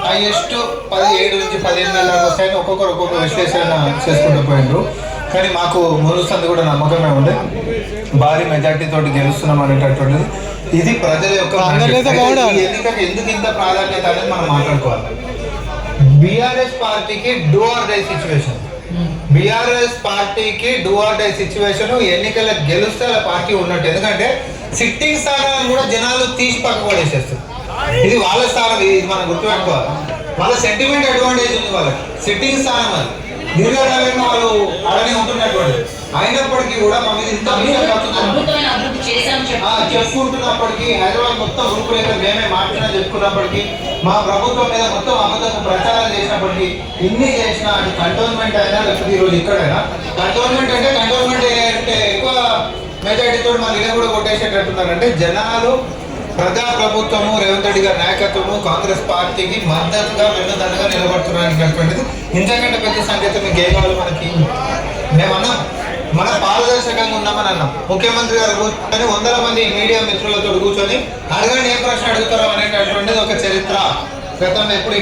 Highest 17 నుంచి 15 నెలల వస్తాయని ఒక్కొక్క విశ్లేషణ చేసుకుంటూ పోయిండ్రు. కానీ మాకు ముందు సంది కూడా నమ్మకమే ఉంది, భారీ మెజార్టీ తోటి గెలుస్తున్నాం అనేటటువంటిది. ఇది ప్రజల యొక్క ఎన్నికకి ఎందుకు ఇంత ప్రాధాన్యత అనేది మనం మాట్లాడుకోవాలి. బీఆర్ఎస్ పార్టీకి do or die situation, BRS పార్టీకి డూ ఆర్ డై సిచ్యువేషన్. ఎన్నికల గెలుస్తే ఆ పార్టీ ఉన్నట్టు. ఎందుకంటే సిట్టింగ్ స్థానాలను కూడా జనాలు తీసి పక్క పడేసేస్తారు. ఇది వాళ్ళ స్థానం, ఇది మనం గుర్తుపెట్టుకోవాలి. వాళ్ళ సెంటిమెంట్ అడ్వాంటేజ్ ఉంది వాళ్ళకి. సిట్టింగ్ స్థానం అది దీర్ఘకాలంగా వాళ్ళు అలానే ఉంటున్నటువంటి అయినప్పటికీ కూడా మా మీద ఇంత చెప్పుకుంటున్నప్పటికీ, హైదరాబాద్ మొత్తం రూపురేఖలు మేమే మార్చినా చెప్పుకున్నప్పటికీ, మా ప్రభుత్వం మీద మొత్తం అబద్ధపు ప్రచారాలు చేసినప్పటికీ, ఇన్ని చేసినా అది కంటోన్మెంట్ అయినా లేకపోతే ఈరోజు ఇక్కడైనా కంటోన్మెంట్ అంటే ఎక్కువ మెజార్టీతో మళ్ళీ ఇలా కూడా కొట్టేసేటట్టున్నారంటే జనాలు ప్రజాప్రభుత్వము, రేవంత్ రెడ్డి గారి నాయకత్వము, కాంగ్రెస్ పార్టీకి మద్దతుగా వెన్నుదండగా నిలబడుతున్నారనేటువంటిది ఇంతకంటే పెద్ద సంకేతం ఇంకేం కావాలి మనకి. మేమన్నాం మన పారదర్శకంగా ఉన్నామని అన్నాం. ముఖ్యమంత్రి గారు కూర్చొని 100 మంది మీడియా మిత్రులతో కూర్చొని అడగండి ఏ ప్రశ్న అడుగుతారో అనేటటువంటిది ఒక చరిత్ర. గతంలో ఎప్పుడు